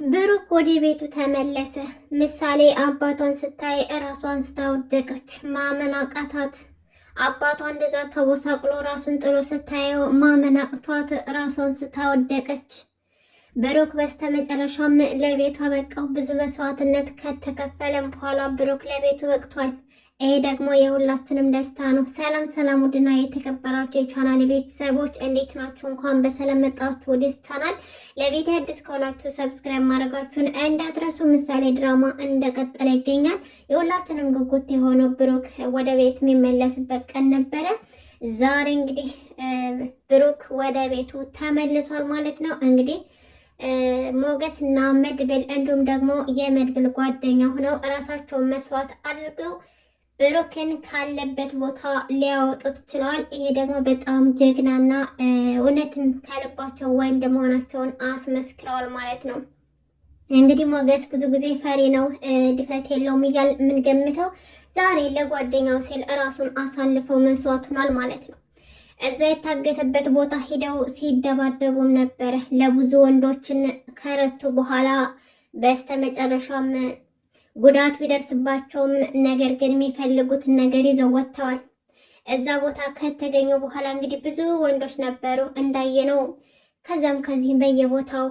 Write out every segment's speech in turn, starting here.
ብሩክ ወደ ቤቱ ተመለሰ። ምሳሌ አባቷን ስታይ እራሷን ስታወደቀች ማመን አቃታት። አባቷ እንደዛ ተቦሳቅሎ ራሱን ጥሎ ስታየው ማመን አቅቷት ራሷን ስታወደቀች። ብሩክ በስተመጨረሻም ለቤቱ በቃው። ብዙ መስዋዕትነት ከተከፈለም በኋላ ብሩክ ለቤቱ በቅቷል። ይሄ ደግሞ የሁላችንም ደስታ ነው። ሰላም ሰላም፣ ውድና የተከበራችሁ የቻናል ቤተሰቦች እንዴት ናችሁ? እንኳን በሰላም መጣችሁ ወደ ቻናል። ለቤት አዲስ ከሆናችሁ ሰብስክራይብ ማድረጋችሁን እንዳትረሱ። ምሳሌ ድራማ እንደቀጠለ ይገኛል። የሁላችንም ጉጉት የሆነው ብሩክ ወደ ቤት የሚመለስበት ቀን ነበረ። ዛሬ እንግዲህ ብሩክ ወደ ቤቱ ተመልሷል ማለት ነው። እንግዲህ ሞገስ እና መድብል እንዲሁም ደግሞ የመድብል ጓደኛ ሆነው እራሳቸውን መስዋዕት አድርገው ብሩክን ካለበት ቦታ ሊያወጡት ችለዋል። ይሄ ደግሞ በጣም ጀግናና እውነትም ከልባቸው ወይም እንደመሆናቸውን አስመስክረዋል ማለት ነው። እንግዲህ ሞገስ ብዙ ጊዜ ፈሪ ነው፣ ድፍረት የለውም እያል የምንገምተው ዛሬ ለጓደኛው ሲል እራሱን አሳልፈው መስዋዕት ሆኗል ማለት ነው። እዛ የታገተበት ቦታ ሂደው ሲደባደቡም ነበረ። ለብዙ ወንዶችን ከረቱ በኋላ በስተመጨረሻም ጉዳት ቢደርስባቸውም ነገር ግን የሚፈልጉትን ነገር ይዘው ወጥተዋል። እዛ ቦታ ከተገኙ በኋላ እንግዲህ ብዙ ወንዶች ነበሩ እንዳየነው። ከዛም ከዚህም በየቦታው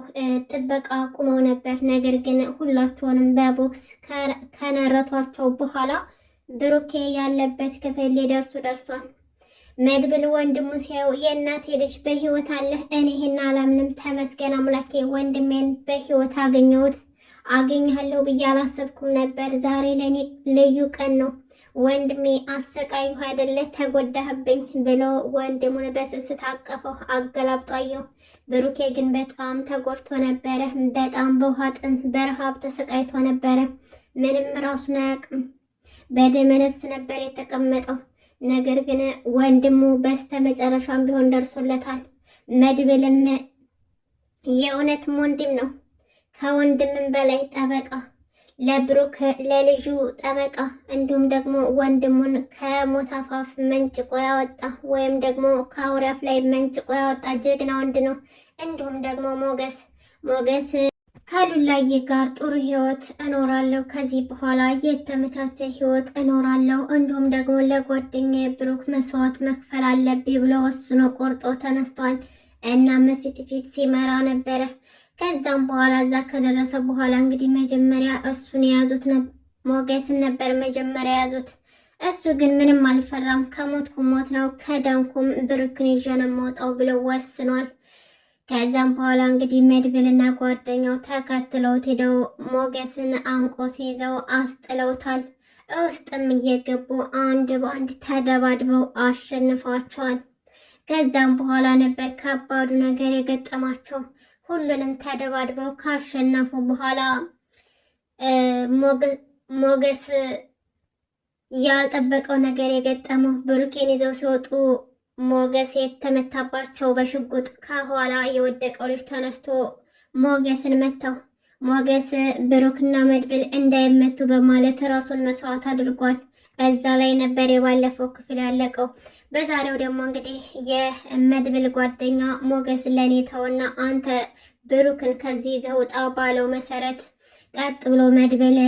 ጥበቃ ቁመው ነበር። ነገር ግን ሁላቸውንም በቦክስ ከነረቷቸው በኋላ ብሩኬ ያለበት ክፍል ሊደርሱ ደርሷል። መድብል ወንድሙ ሲያየው የእናቴ ልጅ በህይወት አለ፣ እኔ ይህን አላምንም፣ ተመስገን አምላኬ ወንድሜን በህይወት አገኘሁት። አገኘሃለሁ ብዬ አላሰብኩም ነበር። ዛሬ ለእኔ ልዩ ቀን ነው። ወንድሜ አሰቃዩ አይደለ ተጎዳህብኝ ብሎ ወንድሙን በስስት አቀፈው፣ አገላብጦ አየው። ብሩኬ ግን በጣም ተጎድቶ ነበረ። በጣም በውሃ ጥም በረሃብ ተሰቃይቶ ነበረ። ምንም ራሱን አያውቅም። በደመ ነፍስ ነበር የተቀመጠው። ነገር ግን ወንድሙ በስተመጨረሻም ቢሆን ደርሶለታል። መድብልም የእውነትም ወንድም ነው። ከወንድምም በላይ ጠበቃ ለብሩክ ለልጁ ጠበቃ፣ እንዲሁም ደግሞ ወንድሙን ከሞት አፋፍ መንጭቆ ያወጣ ወይም ደግሞ ከአውራፍ ላይ መንጭቆ ያወጣ ጀግና ወንድ ነው። እንዲሁም ደግሞ ሞገስ ከሉላዬ ጋር ጥሩ ህይወት እኖራለሁ፣ ከዚህ በኋላ የተመቻቸ ህይወት እኖራለሁ፣ እንዲሁም ደግሞ ለጓደኛዬ ብሩክ መስዋዕት መክፈል አለብኝ ብሎ ወስኖ ቆርጦ ተነስቷል። እናም ፊት ሲመራ ነበረ። ከዛም በኋላ እዛ ከደረሰ በኋላ እንግዲህ መጀመሪያ እሱን የያዙት ሞገስን ነበር መጀመሪያ የያዙት። እሱ ግን ምንም አልፈራም። ከሞትኩም ሞት ነው፣ ከዳንኩም ብሩክን ይዤ ነው የምወጣው ብሎ ወስኗል። ከዛም በኋላ እንግዲህ መድብልና ጓደኛው ተከትለውት ሄደው ሞገስን አንቆ ሲይዘው አስጥለውታል። ውስጥም እየገቡ አንድ በአንድ ተደባድበው አሸንፏቸዋል። ከዛም በኋላ ነበር ከባዱ ነገር የገጠማቸው። ሁሉንም ተደባድበው ካሸነፉ በኋላ ሞገስ ያልጠበቀው ነገር የገጠመው፣ ብሩኬን ይዘው ሲወጡ ሞገስ የተመታባቸው በሽጉጥ ከኋላ የወደቀው ልጅ ተነስቶ ሞገስን መታው። ሞገስ ብሩክና መድብል እንዳይመቱ በማለት ራሱን መስዋዕት አድርጓል። እዛ ላይ ነበር የባለፈው ክፍል ያለቀው። በዛሬው ደግሞ እንግዲህ የመድብል ጓደኛ ሞገስ ለኔ ተውና አንተ ብሩክን ከዚህ ይዘህ ውጣ ባለው መሰረት ቀጥ ብሎ መድብል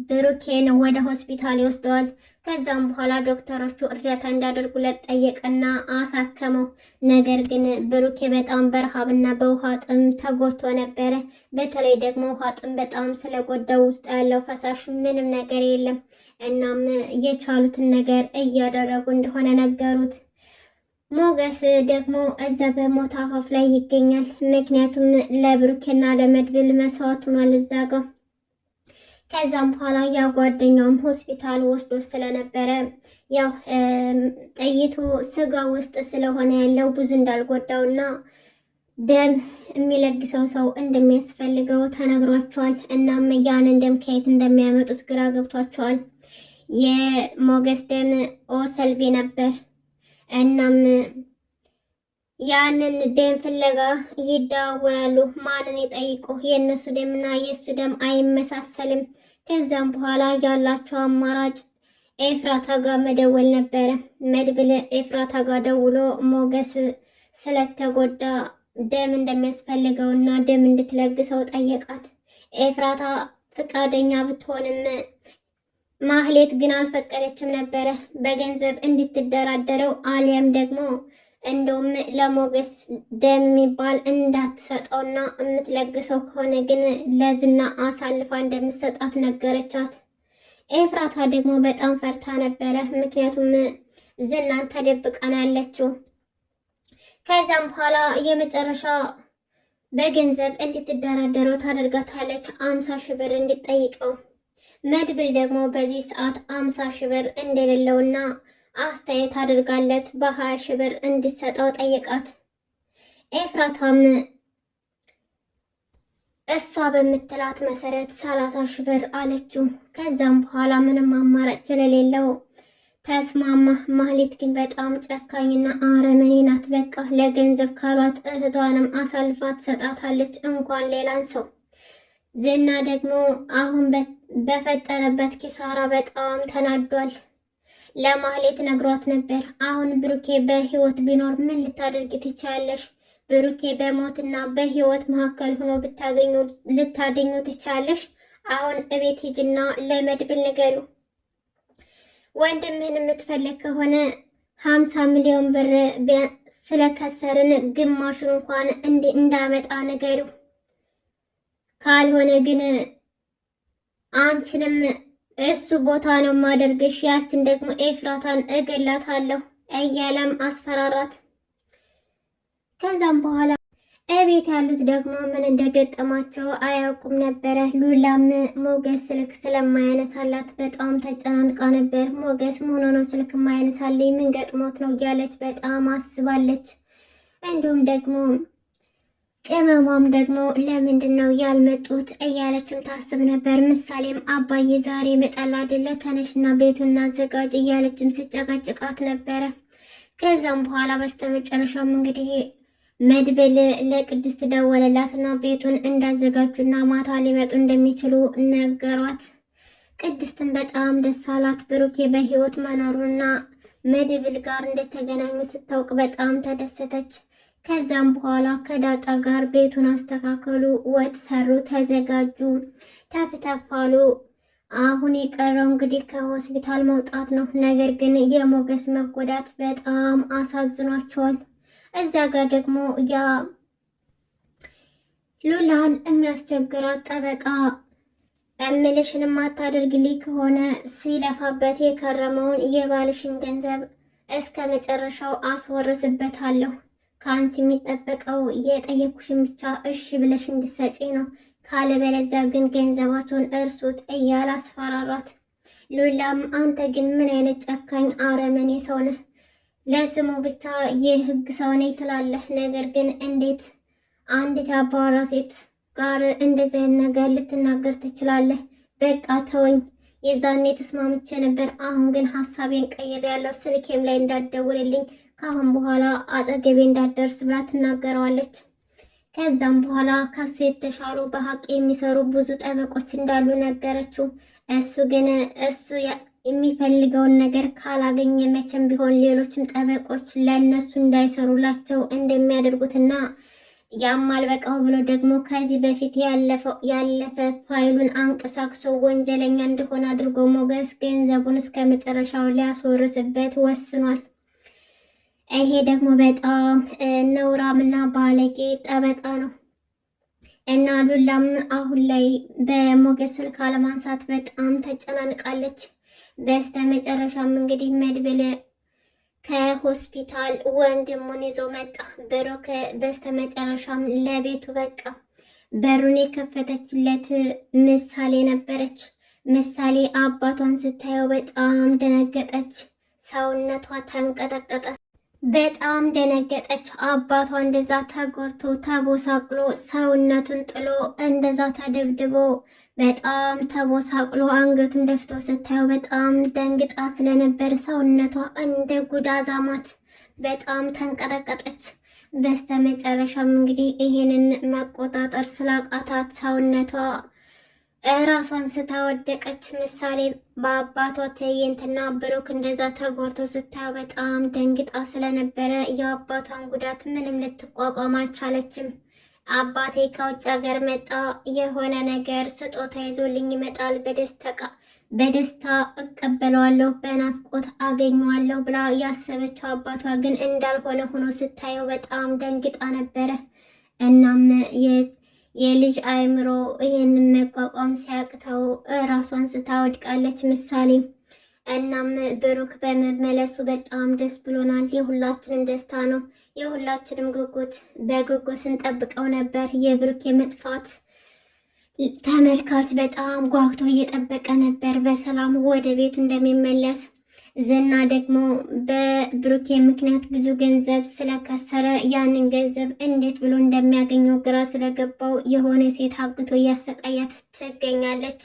ብሩኬን ወደ ሆስፒታል ይወስደዋል። ከዛም በኋላ ዶክተሮቹ እርዳታ እንዳደርጉለት ጠየቀና አሳከመው። ነገር ግን ብሩኬ በጣም በረሃብና በውሃ ጥም ተጎድቶ ነበረ። በተለይ ደግሞ ውሃ ጥም በጣም ስለጎዳው ውስጥ ያለው ፈሳሽ ምንም ነገር የለም። እናም የቻሉትን ነገር እያደረጉ እንደሆነ ነገሩት። ሞገስ ደግሞ እዛ በሞት አፋፍ ላይ ይገኛል። ምክንያቱም ለብሩኬና ለመድብል መስዋዕት ሆኗል እዛ ጋር። ከዛም በኋላ ያ ጓደኛውም ሆስፒታል ወስዶ ስለነበረ ያው ጠይቱ ስጋ ውስጥ ስለሆነ ያለው ብዙ እንዳልጎዳውና ደም የሚለግሰው ሰው እንደሚያስፈልገው ተነግሯቸዋል። እናም ያንን ደም ከየት እንደሚያመጡት ግራ ገብቷቸዋል። የሞገስ ደም ኦሰልቢ ነበር። እናም ያንን ደም ፍለጋ ይደዋወላሉ። ማንን ይጠይቁ? የእነሱ ደምና የእሱ ደም አይመሳሰልም። ከዛም በኋላ ያላቸው አማራጭ ኤፍራታ ጋር መደወል ነበረ። መድብል ኤፍራታ ጋር ደውሎ ሞገስ ስለተጎዳ ደም እንደሚያስፈልገውና ደም እንድትለግሰው ጠየቃት። ኤፍራታ ፍቃደኛ ብትሆንም ማህሌት ግን አልፈቀደችም ነበረ በገንዘብ እንድትደራደረው አሊያም ደግሞ እንደውም ለሞገስ ደም የሚባል እንዳትሰጠውና የምትለግሰው ከሆነ ግን ለዝና አሳልፋ እንደምትሰጣት ነገረቻት። ኤፍራታ ደግሞ በጣም ፈርታ ነበረ። ምክንያቱም ዝናን ተደብቃን ያለችው። ከዛም በኋላ የመጨረሻ በገንዘብ እንድትደራደረው ታደርጋታለች። 50 ሺህ ብር እንድትጠይቀው። መድብል ደግሞ በዚህ ሰዓት 50 ሺህ ብር እንደሌለውና አስተያየት አድርጋለት በ20 ሺህ ብር እንድትሰጠው ጠየቃት። ኤፍራታም እሷ በምትላት መሰረት 30 ሺህ ብር አለችው። ከዛም በኋላ ምንም አማራጭ ስለሌለው ተስማማ። ማህሌት ግን በጣም ጨካኝና አረመኔ ናት። በቃ ለገንዘብ ካሏት እህቷንም አሳልፋ ትሰጣታለች፣ እንኳን ሌላን ሰው። ዝና ደግሞ አሁን በፈጠረበት ኪሳራ በጣም ተናዷል። ለማህሌት ነግሯት ነበር። አሁን ብሩኬ በህይወት ቢኖር ምን ልታደርግ ትችያለሽ? ብሩኬ በሞትና በህይወት መካከል ሆኖ ልታገኙ ትችያለሽ። አሁን እቤት ሂጂና ለመድብል ንገሪው። ወንድምህን የምትፈልግ ከሆነ 50 ሚሊዮን ብር ስለከሰርን ግማሹን እንኳን እንዳመጣ ንገሪው። ካልሆነ ግን አንቺንም እሱ ቦታ ነው ማደርግሽ፣ ያችን ደግሞ ኤፍራታን እገላታለሁ እያለም አስፈራራት። ከዛም በኋላ እቤት ያሉት ደግሞ ምን እንደገጠማቸው አያውቁም ነበረ። ሉላም ሞገስ ስልክ ስለማያነሳላት በጣም ተጨናንቃ ነበር። ሞገስ ምን ሆኖ ነው ስልክ ማያነሳልኝ? ምን ገጥሞት ነው እያለች በጣም አስባለች። እንዲሁም ደግሞ ቅመሟም ደግሞ ለምንድን ነው ያልመጡት እያለችም ታስብ ነበር። ምሳሌም አባዬ ዛሬ ይመጣል አይደለ? ተነሽና ቤቱን እናዘጋጅ እያለችም ስጨቃጭቃት ነበረ። ከዛም በኋላ በስተመጨረሻም እንግዲህ መድብል ለቅድስት ደወለላትና ቤቱን እንዳዘጋጁና ማታ ሊመጡ እንደሚችሉ ነገሯት። ቅድስትን በጣም ደስ አላት። ብሩኬ በህይወት መኖሩና መድብል ጋር እንደተገናኙ ስታውቅ በጣም ተደሰተች። ከዛም በኋላ ከዳጣ ጋር ቤቱን አስተካከሉ፣ ወጥ ሰሩ፣ ተዘጋጁ፣ ተፍተፋሉ። አሁን የቀረው እንግዲህ ከሆስፒታል መውጣት ነው። ነገር ግን የሞገስ መጎዳት በጣም አሳዝኗቸዋል። እዛ ጋር ደግሞ ያ ሉላን የሚያስቸግራት ጠበቃ እምልሽን ማታደርግልኝ ከሆነ ሲለፋበት የከረመውን የባልሽን ገንዘብ እስከ መጨረሻው አስወርስበታለሁ። ከአንቺ የሚጠበቀው የጠየኩሽን ብቻ እሺ ብለሽ እንድሰጪ ነው። ካለበለዚያ ግን ገንዘባቸውን እርሱት እያለ አስፈራራት። ሉላም አንተ ግን ምን አይነት ጨካኝ አረመኔ ሰው ነህ? ለስሙ ብቻ የህግ ሰው ነኝ ትላለህ። ነገር ግን እንዴት አንዲት የአባወራ ሴት ጋር እንደዚህ ነገር ልትናገር ትችላለህ? በቃ ተወኝ። የዛኔ ተስማምቼ ነበር። አሁን ግን ሀሳቤን ቀይሬያለሁ። ስልኬም ላይ እንዳትደውልልኝ፣ ከአሁን በኋላ አጠገቤ እንዳትደርስ ብላ ትናገረዋለች። ከዛም በኋላ ከሱ የተሻሉ በሀቅ የሚሰሩ ብዙ ጠበቆች እንዳሉ ነገረችው። እሱ ግን የሚፈልገውን ነገር ካላገኘ መቼም ቢሆን ሌሎችም ጠበቆች ለእነሱ እንዳይሰሩላቸው እንደሚያደርጉትና ያም አልበቃው ብሎ ደግሞ ከዚህ በፊት ያለፈ ፋይሉን አንቀሳቅሶ ወንጀለኛ እንደሆነ አድርጎ ሞገስ ገንዘቡን እስከ መጨረሻው ሊያስወርስበት ወስኗል። ይሄ ደግሞ በጣም ነውራምና ባለጌ ጠበቃ ነው እና ሉላም አሁን ላይ በሞገስ ስልክ አለማንሳት በጣም ተጨናንቃለች። በስተ መጨረሻም እንግዲህ መድብል ከሆስፒታል ወንድሙን ይዞ መጣ። ብሩክ በስተ መጨረሻም ለቤቱ በቃ። በሩን የከፈተችለት ምሳሌ ነበረች። ምሳሌ አባቷን ስታየው በጣም ደነገጠች። ሰውነቷ ተንቀጠቀጠ። በጣም ደነገጠች። አባቷ እንደዛ ተጎድቶ ተቦሳቅሎ ሰውነቱን ጥሎ እንደዛ ተደብድቦ በጣም ተቦሳቅሎ አንገቱን ደፍቶ ስታየው በጣም ደንግጣ ስለነበር ሰውነቷ እንደ ጉድ አዛማት። በጣም ተንቀጠቀጠች። በስተመጨረሻም እንግዲህ ይሄንን መቆጣጠር ስላቃታት ሰውነቷ ራሷን ስታወደቀች። ምሳሌ በአባቷ ትዕይንትና ብሩክ እንደዛ ተጎድቶ ስታየው በጣም ደንግጣ ስለነበረ የአባቷን ጉዳት ምንም ልትቋቋም አልቻለችም። አባቴ ከውጭ ሀገር መጣ፣ የሆነ ነገር ስጦታ ይዞልኝ ይመጣል፣ በደስታ እቀበለዋለሁ፣ በናፍቆት አገኘዋለሁ ብላ ያሰበችው አባቷ ግን እንዳልሆነ ሆኖ ስታየው በጣም ደንግጣ ነበረ። እናም የልጅ አእምሮ ይህንን መቋቋም ሲያቅተው ራሷን ስታወድቃለች ምሳሌ። እናም ብሩክ በመመለሱ በጣም ደስ ብሎናል። የሁላችንም ደስታ ነው፣ የሁላችንም ጉጉት። በጉጉት ስንጠብቀው ነበር የብሩክ የመጥፋት። ተመልካች በጣም ጓጉቶ እየጠበቀ ነበር በሰላም ወደ ቤቱ እንደሚመለስ። ዝና ደግሞ በብሩኬ ምክንያት ብዙ ገንዘብ ስለከሰረ ያንን ገንዘብ እንዴት ብሎ እንደሚያገኘው ግራ ስለገባው የሆነ ሴት አግቶ እያሰቃያት ትገኛለች።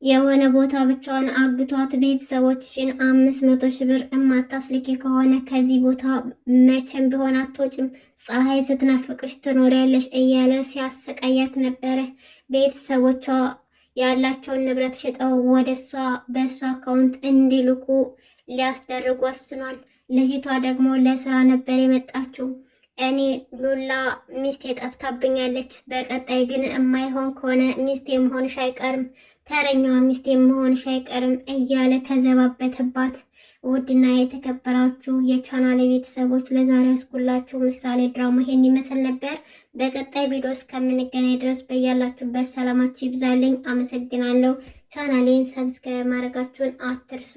የሆነ ቦታ ብቻዋን አግቷት ቤተሰቦችሽን 500 ሺህ ብር እማታስልኪ ከሆነ ከዚህ ቦታ መቼም ቢሆን አትወጭም፣ ፀሐይ ስትናፍቅሽ ትኖሪያለሽ እያለ ሲያሰቃያት ነበረ። ቤተሰቦቿ ያላቸውን ንብረት ሽጠው ወደ በእሷ አካውንት እንዲልኩ ሊያስደርግ ወስኗል። ልጅቷ ደግሞ ለስራ ነበር የመጣችው። እኔ ሉላ ሚስቴ ጠፍታብኛለች፣ በቀጣይ ግን የማይሆን ከሆነ ሚስቴ መሆንሽ አይቀርም፣ ተረኛዋ ሚስቴ መሆንሽ አይቀርም እያለ ተዘባበተባት። ውድና የተከበራችሁ የቻናል ቤተሰቦች ለዛሬ ያስኩላችሁ ምሳሌ ድራማ ይሄን ይመስል ነበር። በቀጣይ ቪዲዮ እስከምንገናኝ ድረስ በያላችሁበት ሰላማችሁ ይብዛልኝ። አመሰግናለሁ። ቻናሌን ሰብስክራይብ ማድረጋችሁን አትርሱ።